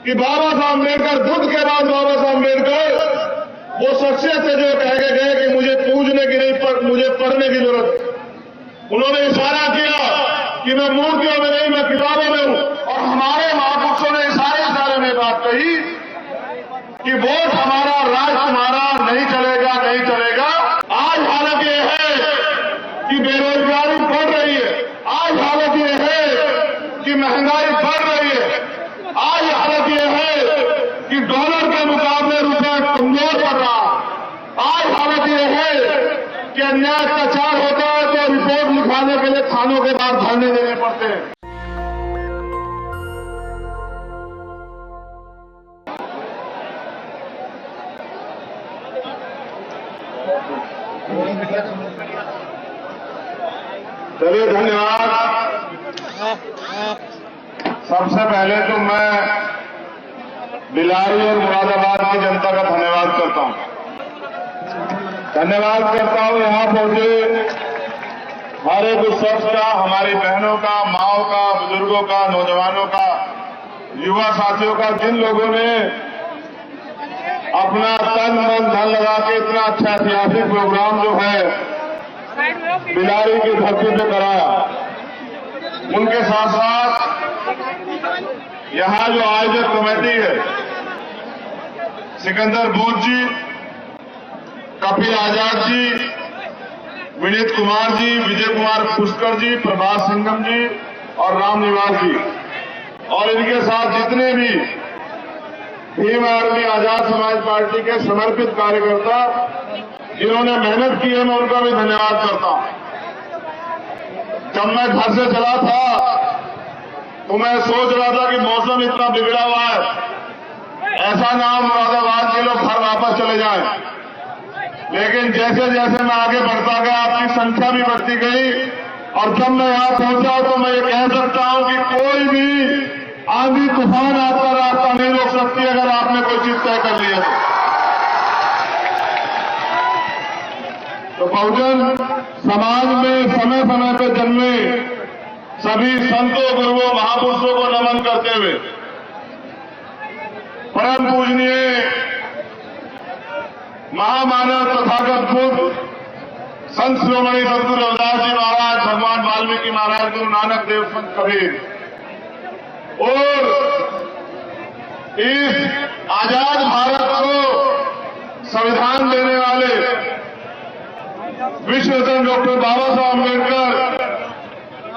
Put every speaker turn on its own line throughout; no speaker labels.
कि बाबा साहब अम्बेडकर, बुद्ध के बाद बाबा साहब अम्बेडकर वो शख्सियत थे जो कह के गए कि मुझे पूजने की नहीं पर मुझे पढ़ने की जरूरत। उन्होंने इशारा किया कि मैं मूर्तियों में नहीं, मैं किताबों में हूं। और हमारे महापुरुषों ने इशारे में बात कही कि वोट हमारा, राज तुम्हारा, नहीं चलेगा, नहीं चलेगा। आज हालत यह है कि बेरोजगारी बढ़ रही है, आज हालत यह है कि महंगाई बढ़ रही है, आज हालत यह है कि डॉलर के मुकाबले रुपया कमजोर पड़ रहा है, आज हालत यह है कि अन्याय अत्याचार होता है तो रिपोर्ट लिखवाने के लिए थानों के बाहर धरने देने पड़ते हैं। चलिए, धन्यवाद। सबसे पहले तो मैं बिलारी और मुरादाबाद की जनता का धन्यवाद करता हूं। यहां पहुंचे हर एक उस शख्स का, हमारी बहनों का, माओं का, बुजुर्गों का, नौजवानों का, युवा साथियों का, जिन लोगों ने अपना तन मन धन लगा के इतना अच्छा ऐतिहासिक प्रोग्राम जो है बिलारी की धरती पे कराया, उनके साथ साथ यहां जो आयोजक कमेटी है, सिकंदर बोध जी, कपिल आजाद जी, विनीत कुमार जी, विजय कुमार पुष्कर जी, प्रभात सिंघम जी और राम निवास जी, और इनके साथ जितने भी भीम आर्मी आजाद समाज पार्टी के समर्पित कार्यकर्ता जिन्होंने मेहनत की है, मैं उनका भी धन्यवाद करता हूं। जब मैं घर से चला था तो मैं सोच रहा था कि मौसम इतना बिगड़ा हुआ है, ऐसा ना हो मुरादाबाद के लोग घर वापस चले जाएं। लेकिन जैसे जैसे मैं आगे बढ़ता गया, आपकी संख्या भी बढ़ती गई, और जब मैं यहां पहुंचा तो मैं ये कह सकता हूं कि कोई भी आंधी तूफान आपका रास्ता नहीं रोक सकती अगर आपने कोई चीज तय कर ली है तो बहुजन समाज में समय समय पर जन्मे सभी संतों, गुरुओं, महापुरुषों को नमन करते हुए परम पूजनीय महामानव तथागत बुद्ध संत शिरोमणि सद्गुरु रविदास जी महाराज, भगवान वाल्मीकि महाराज, गुरु नानक देव, संत कबीर और इस आजाद भारत को संविधान देने वाले विश्व रत्न डॉक्टर बाबा साहब अम्बेडकर,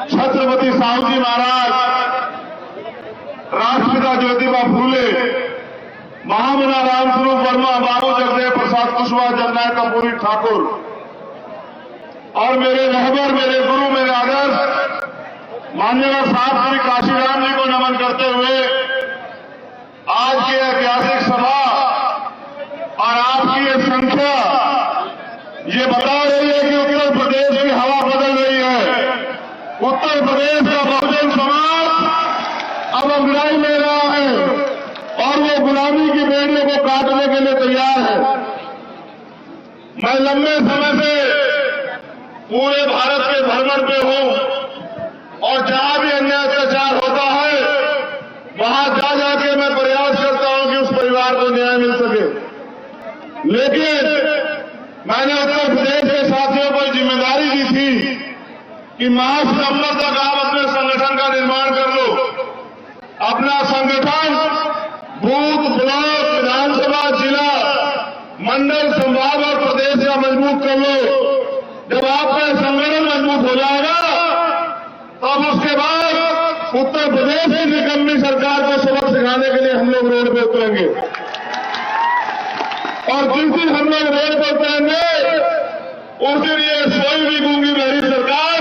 छत्रपति साहू जी महाराज, राष्ट्रपिता ज्योतिबा फूले, महामना रामस्वरूप वर्मा, बाबू जगदेव प्रसाद कुशवाहा, जननायक कर्पूरी ठाकुर और मेरे रहबर, मेरे गुरु, मेरे आदर्श माननीय साहब श्री काशीराम जी को नमन करते हुए आज की ऐतिहासिक सभा और आपकी ये संख्या ये बता रही है कि उत्तर प्रदेश की हवा बदल रही है। उत्तर प्रदेश का बहुजन समाज अब अंग्रेजी ले रहा है और वो गुलामी की बेड़ियों को काटने के लिए तैयार है। मैं लंबे समय से पूरे भारत के भ्रमण पे हूं और जहां भी अन्याय अत्याचार होता है वहां जा जाके मैं प्रयास करता हूं कि उस परिवार को न्याय मिल सके। लेकिन मैंने उत्तर प्रदेश के साथियों को जिम्मेदारी दी थी कि मार्च नवंबर तक आप अपने संगठन का निर्माण कर लो। अपना संगठन बूथ, ब्लॉक, विधानसभा, जिला, मंडल, संभाग और प्रदेश का मजबूत कर लो। जब आपका संगठन मजबूत हो जाएगा तब उसके बाद उत्तर प्रदेश की निकम्मी सरकार को सबक सिखाने के लिए हम लोग रोड पे उतरेंगे और जिस दिन हम लोग रोड पर उतरेंगे उस दिन ये सोई भी गूंगी बहरी सरकार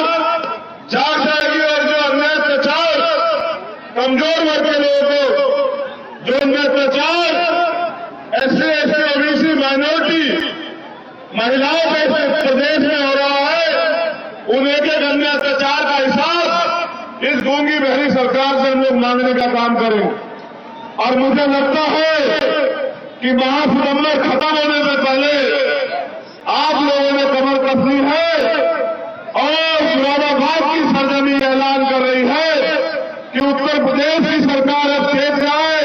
जाग जाएगी और जो अन्याय अत्याचार कमजोर वर्ग के लोगों को, जो अन्याय अत्याचार SC, ST, OBC, माइनॉरिटी महिलाओं के प्रदेश में हो रहा है, उन एक एक अन्य अत्याचार का हिसाब इस गूंगी बहरी सरकार से हम लोग मांगने का काम करें। और मुझे लगता है कि महासितंबर खत्म होने से पहले आप लोगों ने कमर कसनी है और मुरादाबाद की सरजमी ऐलान कर रही है कि उत्तर प्रदेश की सरकार अब चेत जाए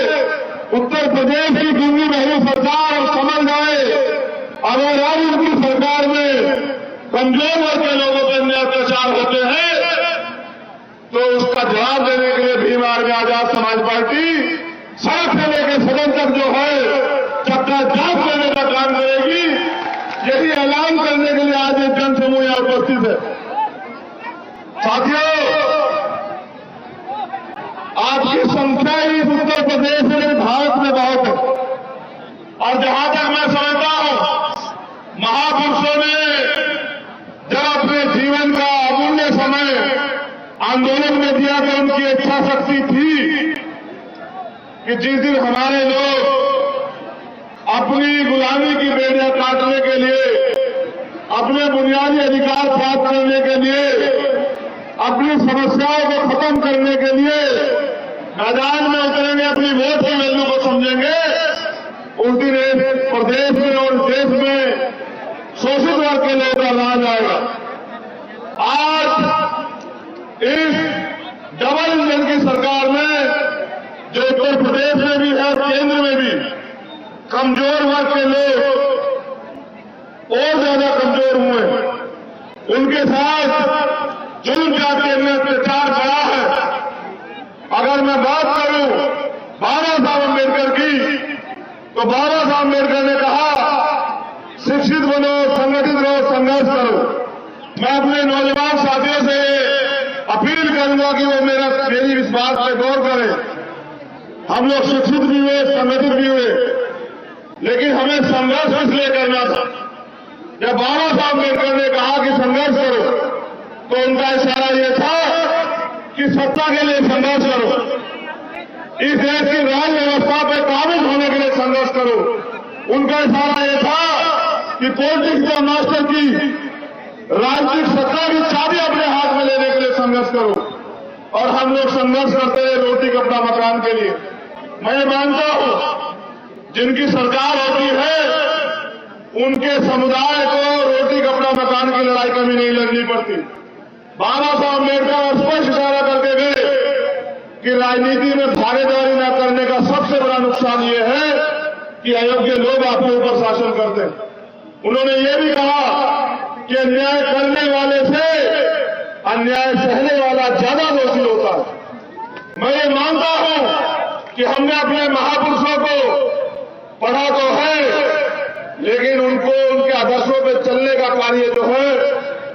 उत्तर प्रदेश की दूंगी रही सरकार और समझ जाए, अगर आज उनकी सरकार में कमजोर वर्ग के लोगों पर अन्याय अत्याचार होते हैं तो उसका जवाब देने के लिए भीम आर्मी आजाद समाज पार्टी सड़क से लेकर सदन तक जो है चक्का जाप करने का काम करेगी। यही ऐलान करने के लिए आज एक जनसमूह यहां उपस्थित है। साथियों, आपकी संख्या ही उत्तर प्रदेश में भारत में बहुत है और जहां तक मैं समझता हूं महापुरुषों ने जब अपने जीवन का अमूल्य समय आंदोलन में दिया तो उनकी इच्छा शक्ति थी कि जिस दिन हमारे लोग अपनी गुलामी की बेड़ियां काटने के लिए, अपने बुनियादी अधिकार प्राप्त करने के लिए, अपनी समस्याओं को खत्म करने के लिए मैदान में उतरेंगे, अपनी वोट की वैल्यू को समझेंगे, उस दिन इस प्रदेश में और देश में शोषित वर्ग के लोगों का राज आएगा। आज इस डबल इंजन की सरकार में जो उत्तर प्रदेश में भी है, केंद्र में भी कमजोर वर्ग के लोग और ज्यादा कमजोर हुए, उनके साथ जुल्म जाति में अत्याचार बढ़ा है। अगर मैं बात करूं बाबा साहब अम्बेडकर की, तो बाबा साहब अम्बेडकर ने कहा शिक्षित बनो, संगठित रहो, संघर्ष करो। मैं अपने नौजवान साथियों से अपील करूंगा कि वो मेरी इस बात पर गौर करें। हम लोग शिक्षित भी हुए, संगठित भी हुए, लेकिन हमें संघर्ष इसलिए करना था। जब बाबा साहब अम्बेडकर ने कहा कि संघर्ष करो, तो उनका इशारा यह था कि सत्ता के लिए संघर्ष करो, इस देश की राज व्यवस्था पर काबिज होने के लिए संघर्ष करो। उनका इशारा यह था कि पॉलिटिक्स के मास्टर की राजनीतिक सत्ता की चाबी अपने हाथ में लेने के लिए संघर्ष करो। और हम लोग संघर्ष करते हैं रोटी कपड़ा मकान के लिए। मैं मानता हूं जिनकी सरकार होती है उनके समुदाय को रोटी कपड़ा मकान की लड़ाई कभी नहीं लड़नी पड़ती। बाबा साहब अम्बेडकर स्पष्ट इशारा करके गए कि राजनीति में भागीदारी न करने का सबसे बड़ा नुकसान ये है कि अयोग्य लोग आपके ऊपर शासन करते हैं। उन्होंने ये भी कहा कि अन्याय करने वाले से अन्याय सहने वाला ज्यादा दोषी होता है। मैं ये मानता हूं कि हमने अपने महापुरुषों को पढ़ा तो है, लेकिन उनको उनके आदर्शों पर चलने का कार्य जो है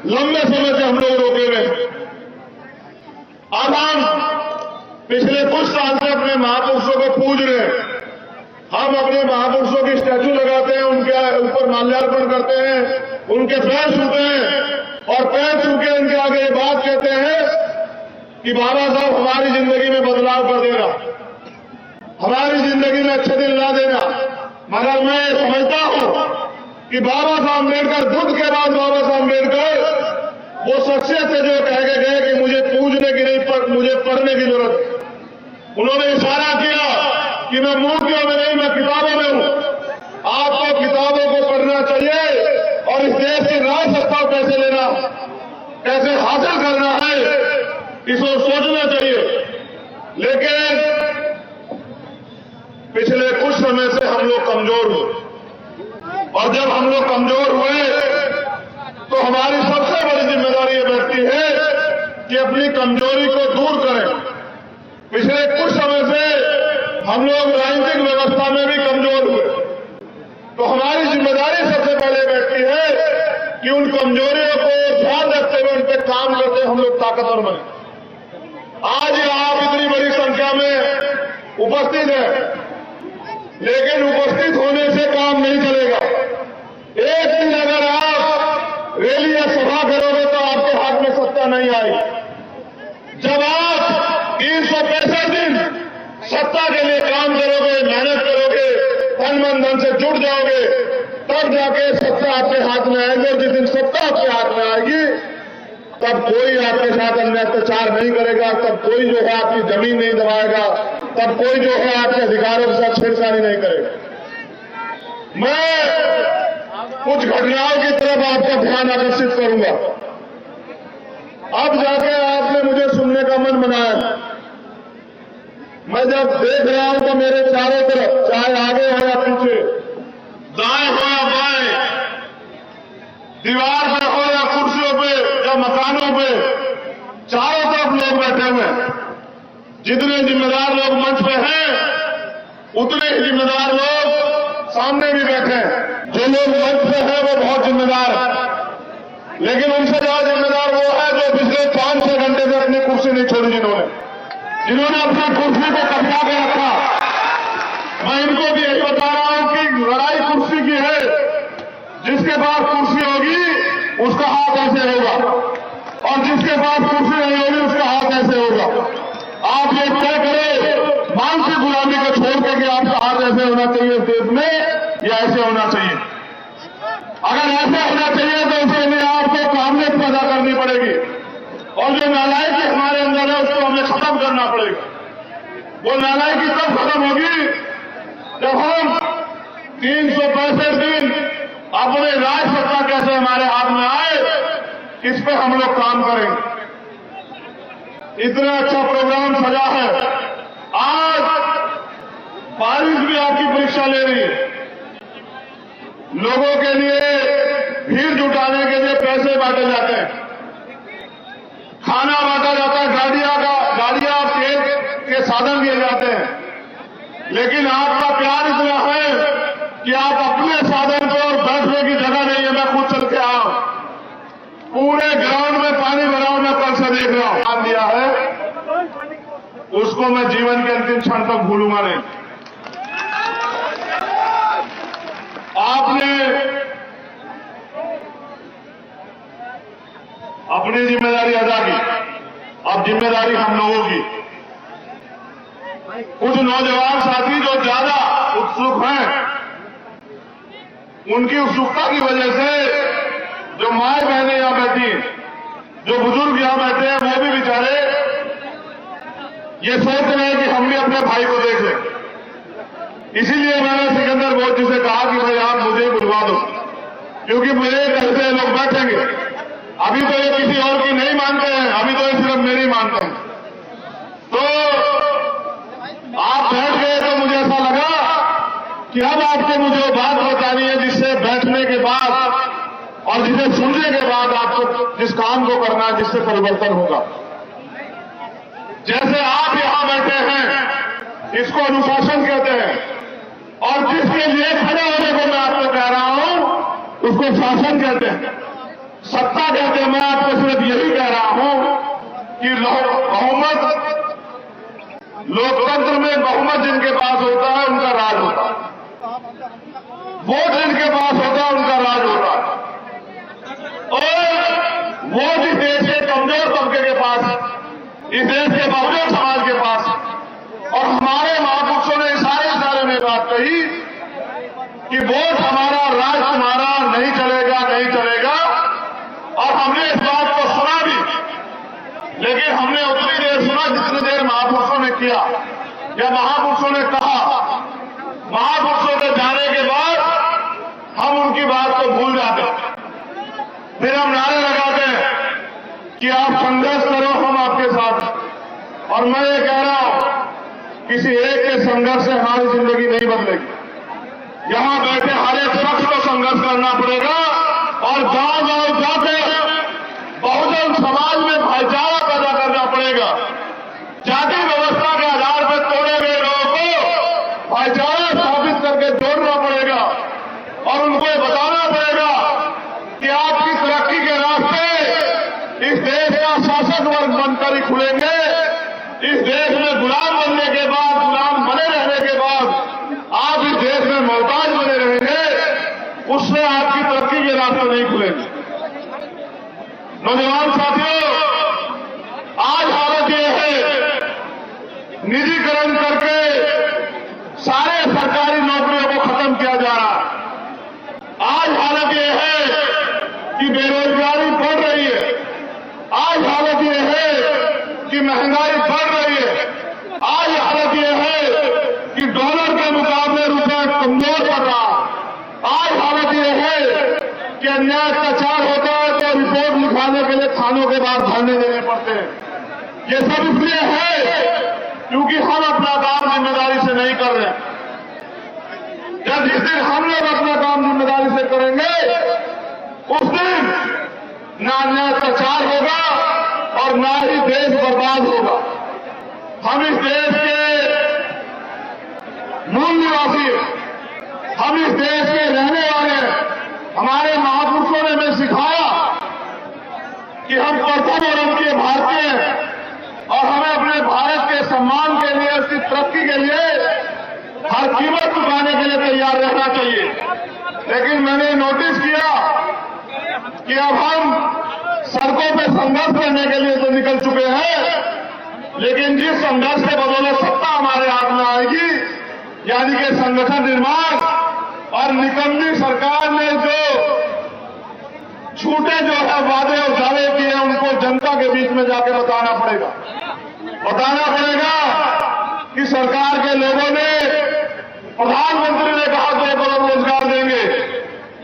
लंबे समय से हम लोग रोके हुए। अब हम पिछले कुछ साल से अपने महापुरुषों को पूज रहे हैं। हम अपने महापुरुषों की स्टैचू लगाते हैं, उनके ऊपर माल्यार्पण करते हैं, उनके पैर छूते हैं और पैर छू के उनके आगे ये बात कहते हैं कि बाबा साहब हमारी जिंदगी में बदलाव कर देना, हमारी जिंदगी में अच्छे दिन ला देना। मगर मैं समझता हूं कि बाबा साहब अम्बेडकर, बुद्ध के बाद बाबा साहब अम्बेडकर वो शख्सियत है जो कह के गए कि मुझे पूजने की नहीं पर मुझे पढ़ने की जरूरत है। उन्होंने इशारा किया कि मैं मूर्तियों में नहीं, मैं किताबों में हूं। आपको किताबों को पढ़ना चाहिए और इस देश की राज सत्ता कैसे लेना, कैसे हासिल करना है, इसको सोचना चाहिए। लेकिन पिछले कुछ समय से हम लोग कमजोर हुए और जब हम लोग कमजोर हुए तो हमारी सबसे बड़ी जिम्मेदारी ये बैठती है कि अपनी कमजोरी को दूर करें। पिछले कुछ समय से हम लोग राजनीतिक व्यवस्था में भी कमजोर हुए, तो हमारी जिम्मेदारी सबसे पहले बैठती है कि उन कमजोरियों को ध्यान रखते हुए उन पर काम करते हम लोग ताकतवर बने। आज आप इतनी बड़ी संख्या में उपस्थित हैं, लेकिन उपस्थित होने से काम नहीं चलेगा। एक दिन अगर आप रैली या सभा करोगे तो आपके हाथ में सत्ता नहीं आएगी। जब आप 365 दिन सत्ता के लिए काम करोगे, मेहनत करोगे, तन मन धन से जुट जाओगे, तब जाके सत्ता आपके हाथ में आएगी। और जिस दिन सत्ता आपके हाथ में आएगी तब कोई आपके साथ अन्याय अत्याचार नहीं करेगा, तब कोई जो है आपकी जमीन नहीं दबाएगा, तब कोई जो है आपके अधिकारों के साथ छेड़छाड़ी नहीं करेगा। मैं कुछ घटनाओं की तरफ आपका ध्यान आकर्षित करूंगा। अब जाके आपने मुझे सुनने का मन बनाया। मैं जब देख रहा हूं तो मेरे चारों तरफ जितने जिम्मेदार लोग मंच पे हैं, उतने ही जिम्मेदार लोग सामने भी बैठे हैं। जो लोग मंच पे हैं वो बहुत जिम्मेदार है, लेकिन उनसे ज्यादा जिम्मेदार वो है जो पिछले 5-6 घंटे से अपनी कुर्सी नहीं छोड़ी, जिन्होंने अपनी कुर्सी को कब्जा के रखा। मैं इनको भी यही बता रहा हूं कि लड़ाई कुर्सी की है। जिसके पास कुर्सी होगी उसका हाथ ऐसे होगा, और जिसके पास कुर्सी नहीं होगी उसका हाथ ऐसे होगा। आप ये तय करें मानसिक गुलामी को छोड़ के कि आपका हाथ ऐसे होना चाहिए इस देश में या ऐसे होना चाहिए। अगर ऐसे होना चाहिए तो उसके लिए आपको काबिलियत पैदा करनी पड़ेगी, और जो नालायकी हमारे अंदर है उसको हमें खत्म करना पड़ेगा। वो नालायकी तब खत्म होगी जब हम 365 दिन अपने राज सत्ता कैसे हमारे हाथ में आए, इस पे हम लोग काम करेंगे। इतना अच्छा प्रोग्राम सजा है। आज बारिश भी आपकी परीक्षा ले रही है। लोगों के लिए भीड़ जुटाने के लिए पैसे बांटे जाते हैं, खाना बांटा जाता है, गाड़ियां तेल के साधन दिए जाते हैं, लेकिन आपका प्यार इतना है कि आप अपने साधन पर और बैठने की जगह नहीं है। मैं खुद चल के आया, पूरे ग्राउंड में पानी भरा हूं, मैं कल से देख रहा हूं। काम दिया है उसको मैं जीवन के अंतिम क्षण तक भूलूंगा नहीं। आपने अपनी जिम्मेदारी अदा की, अब जिम्मेदारी हम लोगों की। कुछ नौजवान साथी जो ज्यादा उत्सुक हैं, उनकी उत्सुकता की वजह से जो माए बहनें यहां बैठी, जो बुजुर्ग यहां बैठे हैं, वो भी बेचारे ये सोच रहे हैं कि हम भी अपने भाई को देख लें। इसीलिए मैंने सिकंदर बोध जी से कहा कि भाई आप मुझे बुलवा दो, क्योंकि मुझे ऐसे लोग बैठेंगे। अभी तो ये किसी और की नहीं मानते हैं, अभी तो ये सिर्फ मेरी मानते हैं। तो आप बैठ गए तो मुझे ऐसा लगा कि अब आपको मुझे वो बात बतानी है जिससे बैठने के बाद और जिसे सुनने के बाद आपको जिस काम को करना है, जिससे परिवर्तन होगा। जैसे आप यहां बैठे हैं, इसको अनुशासन कहते हैं, और जिसके लिए खड़े होने को मैं आपको कह रहा हूं उसको शासन कहते हैं, सत्ता कहते हैं। मैं आपको सिर्फ यही कह रहा हूं कि बहुमत, लोकतंत्र में बहुमत जिनके पास होता है उनका राज होता है, वोट जिनके पास होता है उनका राज होता है। और वो जिस देश के कमजोर तबके के पास, इस देश के बहुजन समाज के पास, और हमारे महापुरुषों ने सारे में बात कही कि वोट हमारा, राज तुम्हारा, नहीं चलेगा, नहीं चलेगा। और हमने इस बात को सुना भी, लेकिन हमने उतनी देर सुना जितनी देर महापुरुषों ने किया या महापुरुषों ने कहा। महापुरुषों के जाने के बाद हम उनकी बात को भूल जाते, फिर हम नारे लगाते हैं कि आप संघर्ष करो, हम आपके साथ। और मैं ये कह रहा हूं, किसी एक के संघर्ष से हमारी जिंदगी नहीं बदलेगी। यहां बैठे हर एक शख्स को संघर्ष करना पड़ेगा, और गांव गांव जाकर बहुजन समाज में भाईचारा पैदा करना पड़ेगा। जाति व्यवस्था के आधार पर तोड़े गए लोगों को भाईचारा स्थापित करके जोड़ना पड़ेगा, और उनको ये बताना पड़ेगा कि आपकी तरक्की के रास्ते इस देश का शासक वर्ग बनकर ही खुलेंगे। इस देश में गुलाम बनने के बाद, गुलाम बने रहने के बाद आप इस देश में मोहताज बने रहेंगे, उससे आपकी तरक्की के रास्ते नहीं खुलेंगे। नौजवान साथियों, आज हालत यह है, निजीकरण करके सारे सरकारी नौकरियों को खत्म किया जा रहा है। आज हालत यह है कि बेरोजगारी बढ़ रही है। आज हालत यह है कि महंगाई बढ़ रही है। आज हालत यह है कि डॉलर के मुकाबले रुपया कमजोर पड़ रहा है। आज हालत यह है कि अन्याय अत्याचार होता है तो रिपोर्ट लिखाने के लिए थानों के बाद धरने देने पड़ते हैं। ये सब इसलिए है क्योंकि हम अपना काम जिम्मेदारी से नहीं कर रहे। जब जिस दिन हम लोग अपना काम जिम्मेदारी से करेंगे, उस दिन ना अन्याय अत्याचार होगा और ना ही देश बर्बाद होगा। हम इस देश के मूल निवासी, हम इस देश के रहने वाले, हमारे महापुरुषों ने हमें सिखाया कि हम प्रथम और उनके भारतीय हैं और हमें अपने भारत के सम्मान के लिए, उसकी तरक्की के लिए हर कीमत चुकाने के लिए तैयार रहना चाहिए। लेकिन मैंने नोटिस किया कि अब हम सड़कों पे संघर्ष करने के लिए तो निकल चुके हैं, लेकिन जिस संघर्ष के बदौलत सत्ता हमारे हाथ में आएगी, यानी कि संगठन निर्माण, और निकम्मी सरकार ने जो छूटे जो है वादे और दावे किए, उनको जनता के बीच में जाके बताना पड़ेगा कि सरकार के लोगों ने, प्रधानमंत्री ने कहा 2 करोड़ रोजगार देंगे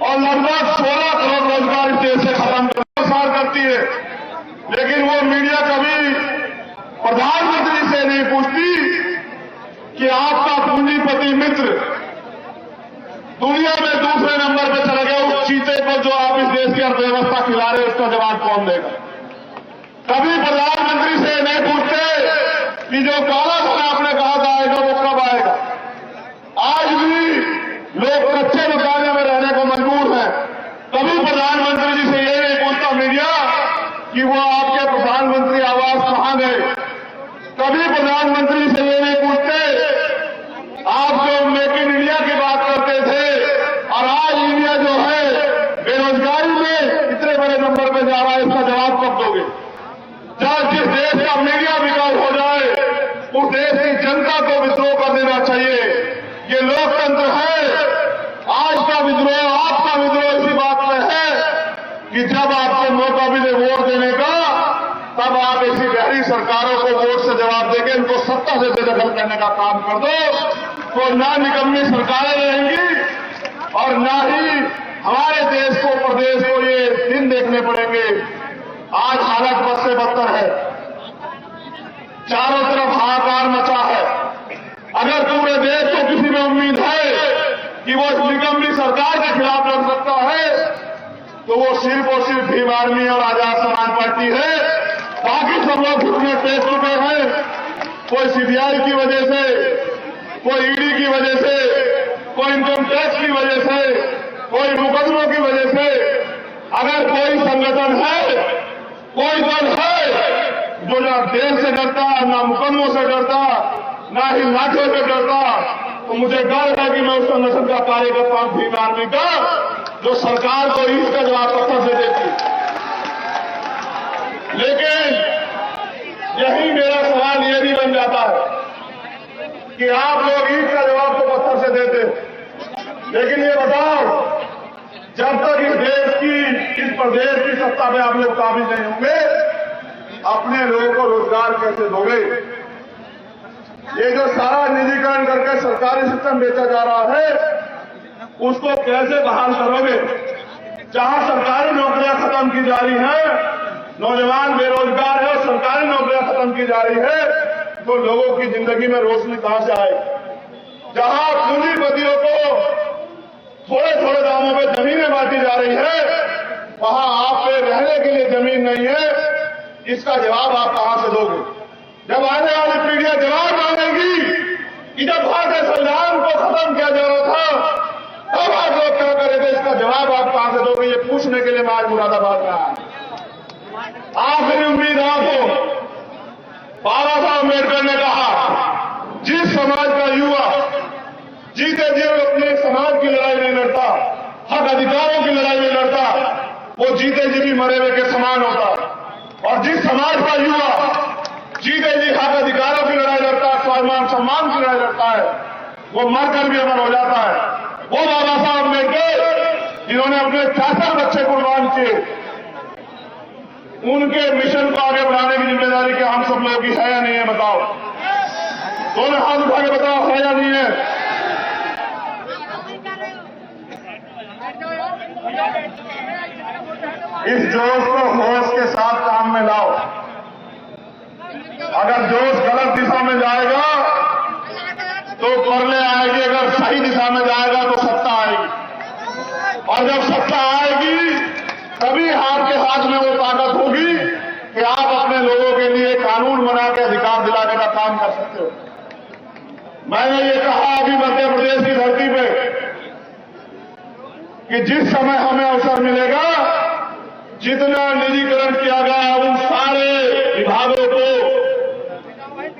और लगभग 16 करोड़ रोजगार इस देश से खत्म करती है, लेकिन वो मीडिया कभी प्रधानमंत्री से नहीं पूछती कि आपका पूंजीपति मित्र दुनिया में दूसरे नंबर पर चला गया, उस चीते को जो आप इस देश की अर्थव्यवस्था खिला रहे, उसका जवाब कौन देगा। कभी प्रधानमंत्री से नहीं पूछते कि जो काला धन आपने कहा था आएगा, वो कब आएगा। आज भी लोग कच्चे मकाने में रहने को मजबूर हैं। कभी प्रधानमंत्री जी से ये नहीं पूछता मीडिया कि वो आपके प्रधानमंत्री आवास कहां गए। कभी प्रधानमंत्री जी से ये नहीं पूछते आप जो मेक इन इंडिया की बात करते थे और आज इंडिया जो है बेरोजगारी में इतने बड़े नंबर पर जा रहा है, इसका जवाब कब दोगे। जब जिस देश का मीडिया विकास हो जाए, उस देश की जनता को विद्रोह कर देना चाहिए। ये लोकतंत्र है। आज का विद्रोह, आपका विद्रोह इसी बात में है कि जब आपको मौका मिले वोट देने का, तब आप ऐसी गहरी सरकारों को वोट से जवाब देके इनको सत्ता से बेदखल करने का काम कर दो, तो ना निकम्मी सरकारें रहेंगी और ना ही हमारे देश को, प्रदेश को ये दिन देखने पड़ेंगे। आज हालत बद से बदतर है, चारों तरफ हाहाकार मचा है। अगर पूरे देश को किसी में उम्मीद है कि वो निकम्मी सरकार के खिलाफ लड़ सकता है, तो वो सिर्फ और सिर्फ भीम आर्मी और आजाद समाज पार्टी है। बाकी सब लोग घुटने टेक चुके हैं, कोई सीबीआई की वजह से, कोई ईडी की वजह से, कोई इनकम टैक्स की वजह से, कोई मुकदमों की वजह से। अगर कोई संगठन है, कोई दल है जो ना देश से डरता, ना मुकदमों से डरता, ना ही लाठियों से डरता, तो मुझे डर है कि मैं उस संगठन का कार्यकर्ता हूं, भीम आर्मी का, जो सरकार को ईट का जवाब पत्थर से देती। लेकिन यही मेरा सवाल ये भी बन जाता है कि आप लोग ईट का जवाब तो पत्थर से देते, लेकिन ये बताओ, जब तक इस देश की, इस प्रदेश की सत्ता में आप लोग काबिज नहीं होंगे, अपने लोगों को रोजगार कैसे दोगे। ये जो सारा निजीकरण करके सरकारी सिस्टम बेचा जा रहा है, उसको कैसे बहाल करोगे। जहां सरकारी नौकरियां खत्म की जा रही हैं, नौजवान बेरोजगार है और सरकारी नौकरियां खत्म की जा रही है, तो लोगों की जिंदगी में रोशनी कहां से आएगी। जहां पूंजीपतियों को थोड़े थोड़े दामों पे जमीनें बांटी जा रही है, वहां आप पे रहने के लिए जमीन नहीं है। इसका जवाब आप कहां से दोगे। जब आने वाली पीढ़ियां जवाब मांगेगी कि जब भारतीय संविधान को खत्म किया जा रहा था, तब आप लोग क्या करेंगे, इसका जवाब आप कहां से दोगे। ये पूछने के लिए मैं आज मुरादाबाद में आया। आखिरी उम्मीद आपको, बाबा साहब अम्बेडकर ने कहा, जिस समाज का युवा जीते जी अपने समाज की लड़ाई नहीं लड़ता, हक अधिकारों की लड़ाई नहीं लड़ता, वो जीते जी भी मरे हुए के समान होता। और जिस समाज का युवा जीते जी हक अधिकारों की लड़ाई लड़ता है, स्वाभिमान सम्मान की लड़ाई लड़ता है, वो मरकर भी अमर हो जाता है। वो बाबा साहब अम्बेडकर जिन्होंने अपने 66 बच्चे कुर्बान किए, उनके मिशन को आगे बढ़ाने की जिम्मेदारी क्या हम सब लोगों की है या नहीं है, बताओ। दोनों हाथ उठा के बताओ, है या नहीं है। इस जोश को होश के साथ काम में लाओ। अगर जोश गलत दिशा में जाएगा तो परले आएगी, अगर सही दिशा में जाएगा तो सत्ता आएगी। और जब सत्ता आएगी, तभी आपके हाथ में वो ताकत होगी कि आप अपने लोगों के लिए काम कानून बना के अधिकार दिलाने का काम कर सकते हो। मैंने ये कहा अभी मध्य प्रदेश की धरती पे कि जिस समय हमें अवसर मिलेगा, जितना निजीकरण किया गया उन सारे विभागों को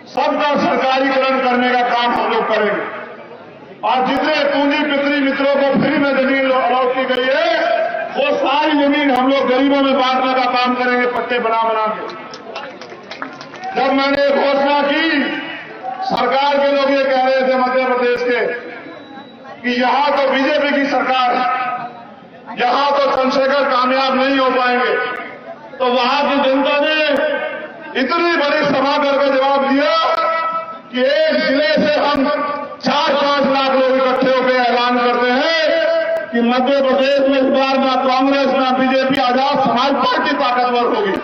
सबका सरकारीकरण करने का काम हम लोग करेंगे। और जितने पूंजी पितरी मित्रों को फ्री में जमीन अलॉट की गई है, वो सारी जमीन हम लोग गरीबों में बांटने का काम करेंगे, पट्टे बना बना के। जब मैंने घोषणा की, सरकार के लोग ये कह रहे थे मध्य प्रदेश के कि यहां तो बीजेपी की सरकार है, यहां तो चंद्रशेखर कामयाब नहीं हो पाएंगे। तो वहां की जनता ने इतनी बड़ी सभा करके जवाब दिया कि एक जिले से हम 4-5 लाख लोग इकट्ठे होकर ऐलान करते हैं कि मध्य प्रदेश में इस बार ना कांग्रेस ना बीजेपी, आजाद समाज पार्टी ताकतवर होगी।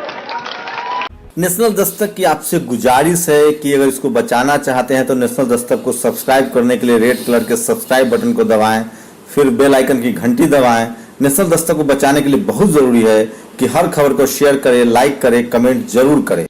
नेशनल दस्तक की आपसे गुजारिश है कि अगर इसको बचाना चाहते हैं तो नेशनल दस्तक को सब्सक्राइब करने के लिए रेड कलर के सब्सक्राइब बटन को दबाएं, फिर बेल आइकन की घंटी दबाएं। नेशनल दस्तक को बचाने के लिए बहुत जरूरी है कि हर खबर को शेयर करें, लाइक करें, कमेंट जरूर करें।